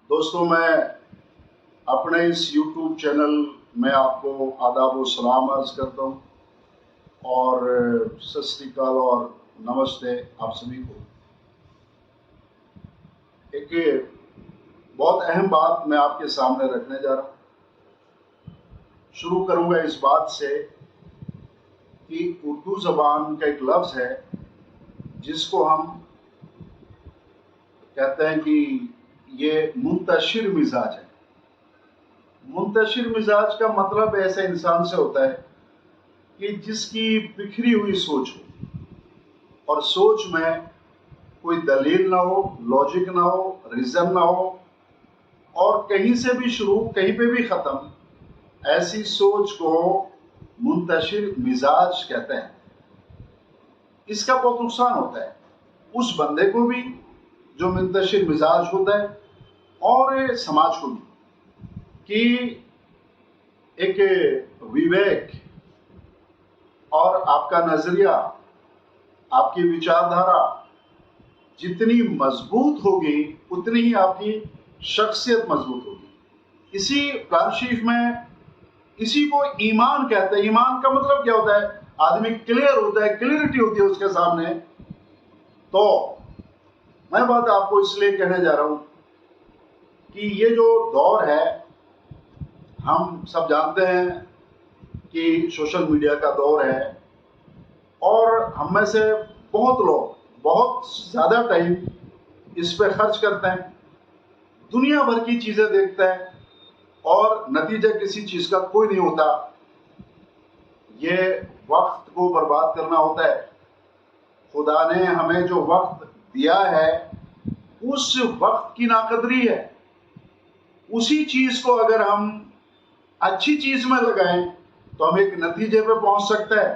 دوستوں، میں اپنے اس یوٹیوب چینل میں آپ کو آداب و سلام عرض کرتا ہوں اور ست سری اکال اور نمستے آپ سبھی کو۔ ایک بہت اہم بات میں آپ کے سامنے رکھنے جا رہا ہوں۔ شروع کروں گا اس بات سے کہ اردو زبان کا ایک لفظ ہے جس کو ہم کہتے ہیں کہ یہ منتشر مزاج ہے۔ منتشر مزاج کا مطلب ایسے انسان سے ہوتا ہے کہ جس کی بکھری ہوئی سوچ ہو اور سوچ میں کوئی دلیل نہ ہو، لاجک نہ ہو، ریزن نہ ہو اور کہیں سے بھی شروع کہیں پہ بھی ختم، ایسی سوچ کو منتشر مزاج کہتے ہیں۔ اس کا بہت نقصان ہوتا ہے اس بندے کو بھی جو منتشر مزاج ہوتا ہے اور سماج کو بھی، کہ ایک وویک اور آپ کا نظریہ، آپ کی وچاردھارا جتنی مضبوط ہوگی اتنی ہی آپ کی شخصیت مضبوط ہوگی۔ اسی قرآن شریف میں اسی کو ایمان کہتے ہیں۔ ایمان کا مطلب کیا ہوتا ہے؟ آدمی کلیئر ہوتا ہے، کلیئرٹی ہوتی ہے اس کے سامنے۔ تو میں بات آپ کو اس لیے کہنے جا رہا ہوں کہ یہ جو دور ہے، ہم سب جانتے ہیں کہ سوشل میڈیا کا دور ہے اور ہم میں سے بہت لوگ بہت زیادہ ٹائم اس پہ خرچ کرتے ہیں، دنیا بھر کی چیزیں دیکھتے ہیں اور نتیجہ کسی چیز کا کوئی نہیں ہوتا۔ یہ وقت کو برباد کرنا ہوتا ہے۔ خدا نے ہمیں جو وقت دیا ہے اس وقت کی ناقدری ہے۔ اسی چیز کو اگر ہم اچھی چیز میں لگائیں تو ہم ایک نتیجے پہ پہنچ سکتے ہیں،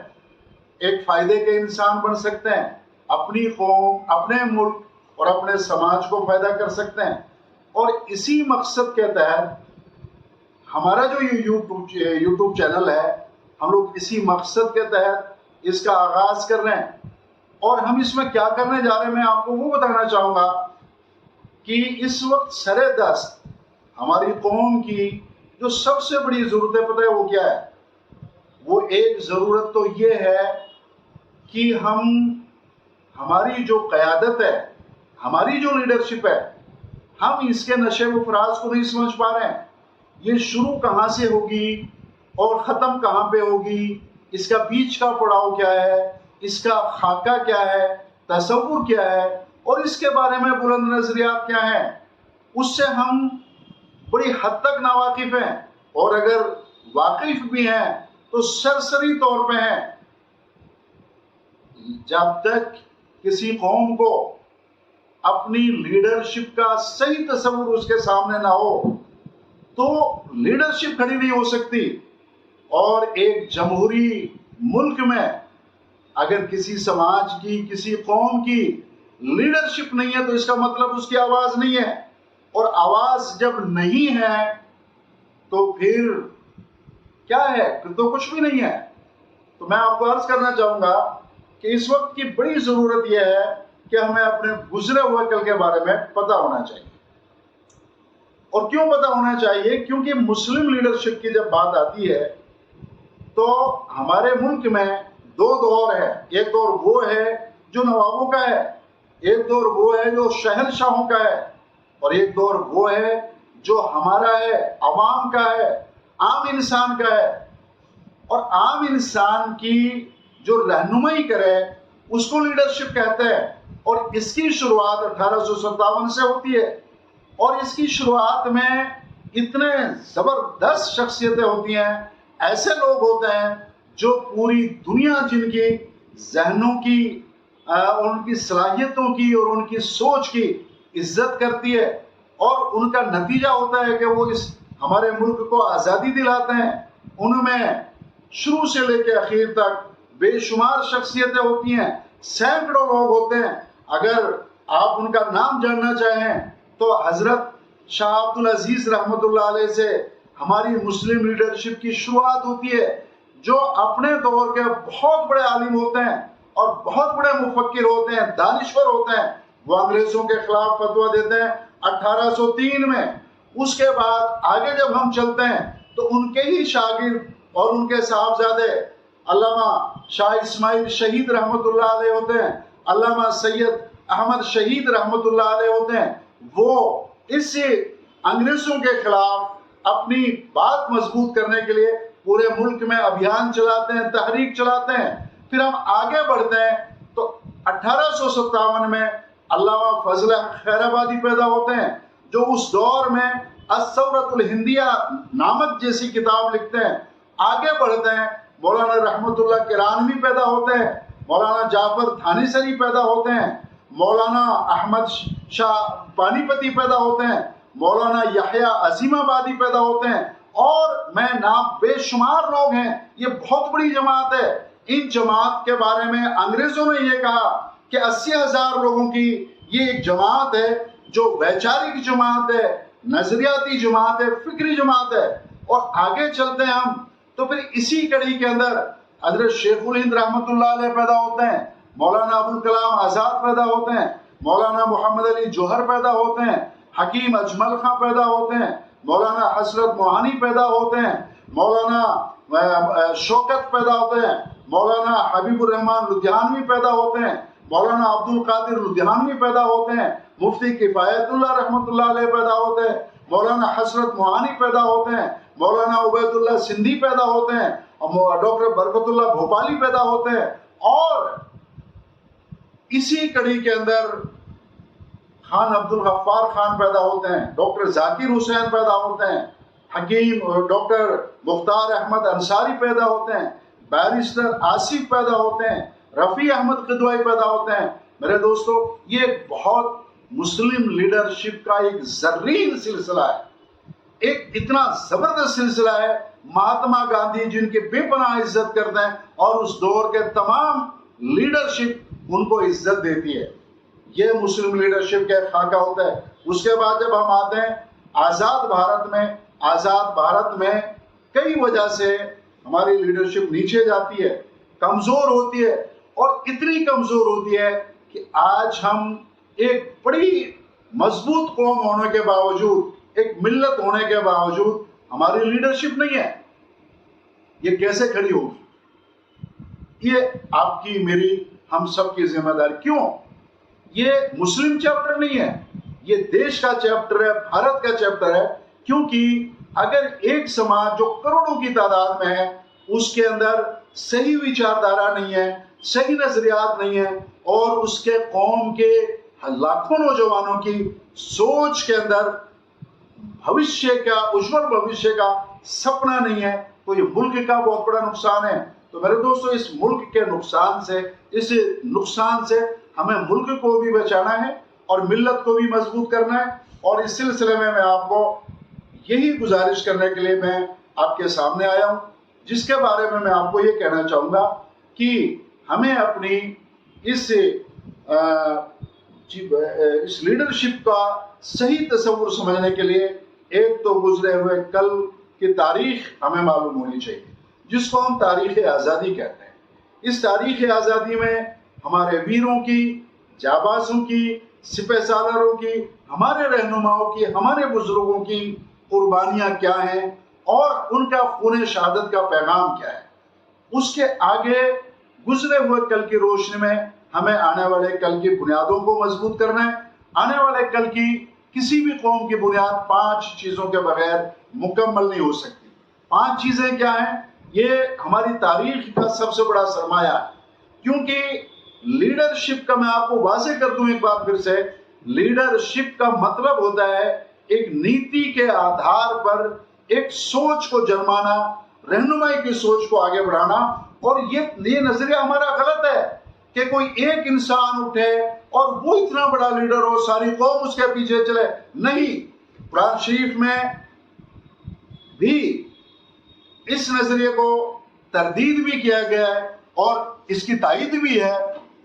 ایک فائدے کے انسان بن سکتے ہیں، اپنی قوم، اپنے ملک اور اپنے سماج کو فائدہ کر سکتے ہیں۔ اور اسی مقصد کے تحت ہمارا جو یہ یوٹیوب چینل ہے، ہم لوگ اسی مقصد کے تحت اس کا آغاز کر رہے ہیں۔ اور ہم اس میں کیا کرنے جا رہے ہیں، میں آپ کو وہ بتانا چاہوں گا کہ اس وقت سر دست ہماری قوم کی جو سب سے بڑی ضرورت ہے، پتہ ہے وہ کیا ہے؟ وہ ایک ضرورت تو یہ ہے کہ ہماری جو قیادت ہے، ہماری جو لیڈرشپ ہے، ہم اس کے نشے و فراز کو نہیں سمجھ پا رہے ہیں۔ یہ شروع کہاں سے ہوگی اور ختم کہاں پہ ہوگی، اس کا بیچ کا پڑاؤ کیا ہے، اس کا خاکہ کیا ہے، تصور کیا ہے اور اس کے بارے میں بلند نظریات کیا ہیں، اس سے ہم بڑی حد تک ناواقف ہیں، اور اگر واقف بھی ہیں تو سرسری طور پہ ہیں۔ جب تک کسی قوم کو اپنی لیڈرشپ کا صحیح تصور اس کے سامنے نہ ہو تو لیڈرشپ کھڑی نہیں ہو سکتی۔ اور ایک جمہوری ملک میں اگر کسی سماج کی، کسی قوم کی لیڈرشپ نہیں ہے تو اس کا مطلب اس کی آواز نہیں ہے، اور آواز جب نہیں ہے تو پھر کیا ہے؟ پھر تو کچھ بھی نہیں ہے۔ تو میں آپ کو عرض کرنا چاہوں گا کہ اس وقت کی بڑی ضرورت یہ ہے کہ ہمیں اپنے گزرے ہوئے کل کے بارے میں پتہ ہونا چاہیے۔ اور کیوں پتہ ہونا چاہیے؟ کیونکہ مسلم لیڈرشپ کی جب بات آتی ہے تو ہمارے ملک میں دو دور ہے۔ ایک دور وہ ہے جو نوابوں کا ہے، ایک دور وہ ہے جو شہنشاہوں کا ہے، اور ایک دور وہ ہے جو ہمارا ہے، عوام کا ہے، عام انسان کا ہے۔ اور عام انسان کی جو رہنمائی کرے اس کو لیڈرشپ کہتے ہیں، اور اس کی شروعات 1857 سے ہوتی ہے۔ اور اس کی شروعات میں اتنے زبردست شخصیتیں ہوتی ہیں، ایسے لوگ ہوتے ہیں جو پوری دنیا جن کی ذہنوں کی، ان کی صلاحیتوں کی اور ان کی سوچ کی عزت کرتی ہے، اور ان کا نتیجہ ہوتا ہے کہ وہ اس ہمارے ملک کو آزادی دلاتے ہیں۔ ان میں شروع سے لے کے اخیر تک بے شمار شخصیتیں ہوتی ہیں، سینکڑوں لوگ ہوتے ہیں۔ اگر آپ ان کا نام جاننا چاہیں تو حضرت شاہ عبد العزیز رحمۃ اللہ علیہ سے ہماری مسلم لیڈرشپ کی شروعات ہوتی ہے، جو اپنے دور کے بہت بڑے عالم ہوتے ہیں اور بہت بڑے مفکر ہوتے ہیں، دانشور ہوتے ہیں۔ وہ انگریزوں کے خلاف فتویٰ دیتے ہیں، 1803 में। उसके बाद आगे जब हम चलते हैं तो उनके ही शागिर्द और उनके साहबजादे अल्लामा शाह इस्माइल शहीद रहमतुल्लाह अलैह होते हैं, अल्लामा सैयद अहमद शहीद रहमतुल्लाह अलैह होते हैं। वो इस अंग्रेजों के खिलाफ अपनी बात मजबूत करने के लिए पूरे मुल्क में अभियान चलाते हैं, तहरीक चलाते हैं। फिर हम आगे बढ़ते हैं तो 1857 में अल्लामा फजल खैराबादी पैदा होते हैं, जो उस दौर में अस्सौरतुल हिंदिया नामक जैसी किताब लिखते हैं। आगे बढ़ते हैं, मौलाना रहमतुल्लाह किरानवी पैदा होते हैं, मौलाना जाफर थानीसरी पैदा होते हैं, मौलाना अहमद शाह पानीपती पैदा होते हैं, मौलाना यहया अजीमाबादी पैदा होते हैं, और मैं नाम बेशुमार लोग हैं। ये बहुत बड़ी जमात है। इन जमात के बारे में अंग्रेजों ने ये कहा कि 80,000 लोगों की ये एक जमात है, जो वैचारिक जमात है, नजरियाती जमात है, फिक्री जमात है। और आगे चलते हैं हम तो फिर इसी कड़ी के अंदर हजरत शेखुल हिंद रहमतुल्लाह अलैह पैदा होते हैं, मौलाना अबुल कलाम आज़ाद पैदा होते हैं, मौलाना मोहम्मद अली जौहर पैदा होते हैं, हकीम अजमल खां पैदा होते हैं, मौलाना हसरत मोहानी पैदा होते हैं, मौलाना शौकत पैदा होते हैं, मौलाना हबीबुर रहमान लुधियानवी पैदा होते हैं, मौलाना अब्दुल कादिर लुधियानवी पैदा होते हैं, मुफ्ती किफायतुल्लाह रहमतुल्लाह अलैह पैदा होते हैं, मौलाना हसरत मोहानी पैदा होते हैं, मौलाना उबैदुल्लाह सिंधी पैदा होते हैं, और डॉक्टर बरकतुल्लाह भोपाली पैदा होते हैं। और इसी कड़ी के अंदर खान अब्दुल गफ्फार खान पैदा होते हैं, डॉक्टर जाकिर हुसैन पैदा होते हैं, हकीम डॉक्टर मुख्तार अहमद अंसारी पैदा होते हैं, बैरिस्टर आसिफ पैदा होते हैं, रफ़ी अहमद किदवाई पैदा होते हैं। मेरे दोस्तों, ये बहुत मुस्लिम लीडरशिप का एक जर्रीन सिलसिला है, एक इतना जबरदस्त सिलसिला है। महात्मा गांधी जिनके बेपनाह इज्जत करते हैं, और उस दौर के तमाम लीडरशिप उनको इज्जत देती है। ये मुस्लिम लीडरशिप का खाका होता है। उसके बाद जब हम आते हैं आज़ाद भारत में कई वजह से हमारी लीडरशिप नीचे जाती है, कमज़ोर होती है, और इतनी कमज़ोर होती है कि आज हम एक बड़ी मजबूत कौम होने के बावजूद, एक मिल्लत होने के बावजूद हमारी लीडरशिप नहीं है। ये कैसे खड़ी होगी? ये आपकी मेरी हम सब की जिम्मेदारी। क्यों? ये मुस्लिम चैप्टर नहीं है, ये देश का चैप्टर है, भारत का चैप्टर है। क्योंकि अगर एक समाज जो करोड़ों की तादाद में है, उसके अंदर सही विचारधारा नहीं है, सही नजरियात नहीं है, और उसके कौम के लाखों नौजवानों की सोच के अंदर भविष्य का, उज्जवल भविष्य का सपना नहीं है, तो ये मुल्क का बहुत बड़ा नुकसान है। तो मेरे दोस्तों, इस मुल्क के नुकसान से, इस नुकसान से हमें मुल्क को भी बचाना है और मिल्लत को भी मजबूत करना है। और इस सिलसिले में मैं आपको यही गुजारिश करने के लिए मैं आपके सामने आया हूँ, जिसके बारे में मैं आपको ये कहना चाहूँगा कि हमें अपनी इस लीडरशिप का सही तस्वुर समझने के लिए एक तो गुजरे हुए कल की तारीख हमें मालूम होनी चाहिए, जिसको हम तारीख आज़ादी कहते हैं। इस तारीख आज़ादी में हमारे वीरों की, जाबाजों की, सिपह सालारों की, हमारे रहनुमाओं की, हमारे बुजुर्गों की कुर्बानियाँ क्या हैं और उनका खून शहादत का पैगाम क्या है। उसके आगे गुजरे हुए कल की रोशनी में हमें आने वाले कल की बुनियादों को मजबूत करना है। आने वाले कल की किसी भी कौम की बुनियाद 5 चीज़ों के बगैर मुकम्मल नहीं हो सकती। 5 चीज़ें क्या हैं? ये हमारी तारीख का सबसे बड़ा सरमाया है। क्योंकि लीडरशिप का मैं आपको वाज़ेह कर दूं एक बार फिर से, लीडरशिप का मतलब होता है एक नीति के आधार पर एक सोच को जन्माना, रहनुमाई की सोच को आगे बढ़ाना। और ये नजरिया हमारा गलत है कि कोई एक इंसान उठे और वो इतना बड़ा लीडर हो, सारी कौम उसके पीछे चले। नहीं, कुरान शरीफ में भी इस नजरिए को तरदीद भी किया गया है और इसकी तायीद भी है।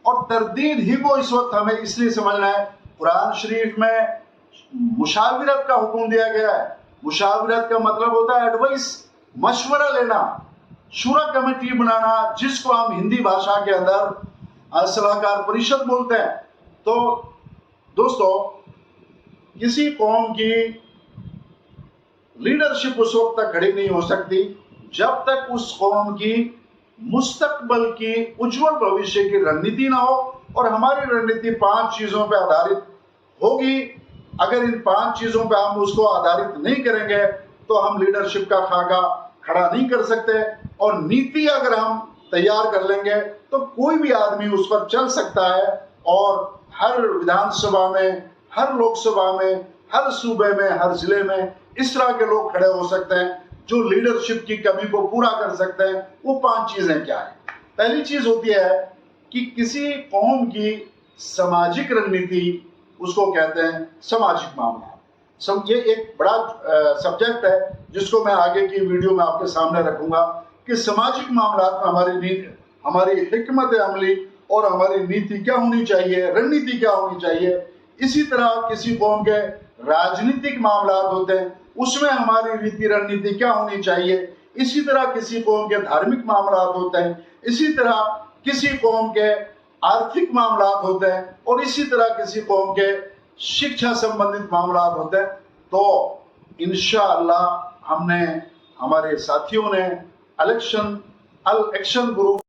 और तरदीद ही को इस वक्त हमें इसलिए समझना है, कुरान शरीफ में मुशाविरत का हुक्म दिया गया है। मुशाविरत का मतलब होता है एडवाइस, मशवरा लेना, शूरा कमेटी बनाना, जिसको हम हिंदी भाषा के अंदर सलाहकार परिषद बोलते हैं। तो दोस्तों, किसी कौम की लीडरशिप उस वक्त तक खड़ी नहीं हो सकती जब तक उस कौम की मुस्तकबल की उज्जवल भविष्य की रणनीति ना हो, और हमारी रणनीति 5 चीजों पर आधारित होगी। अगर इन 5 चीजों पर हम उसको आधारित नहीं करेंगे तो हम लीडरशिप का खाका खड़ा नहीं कर सकते, और नीति अगर हम तैयार कर लेंगे तो कोई भी आदमी उस पर चल सकता है, और हर विधानसभा में, हर लोकसभा में, हर सूबे में, हर जिले में इस तरह के लोग खड़े हो सकते हैं जो लीडरशिप की कमी को पूरा कर सकते हैं। वो 5 चीजें क्या है? पहली चीज होती है कि किसी कौम की सामाजिक रणनीति, उसको कहते हैं सामाजिक मामला। ये एक बड़ा सब्जेक्ट है जिसको मैं आगे की वीडियो में आपके सामने रखूंगा कि सामाजिक मामलात में हमारी हिकमत अमली और हमारी नीति क्या होनी चाहिए, रणनीति क्या होनी चाहिए। इसी तरह किसी कौम के राजनीतिक मामलात होते हैं, उसमें हमारी रीति रणनीति क्या होनी चाहिए। इसी तरह किसी कौम के धार्मिक मामलात होते हैं, इसी तरह किसी कौम के आर्थिक मामलात होते हैं, और इसी तरह किसी कौम के शिक्षा संबंधित मामलात होते हैं। तो इंशाअल्लाह हमारे साथियों ने अल एक्शन ग्रुप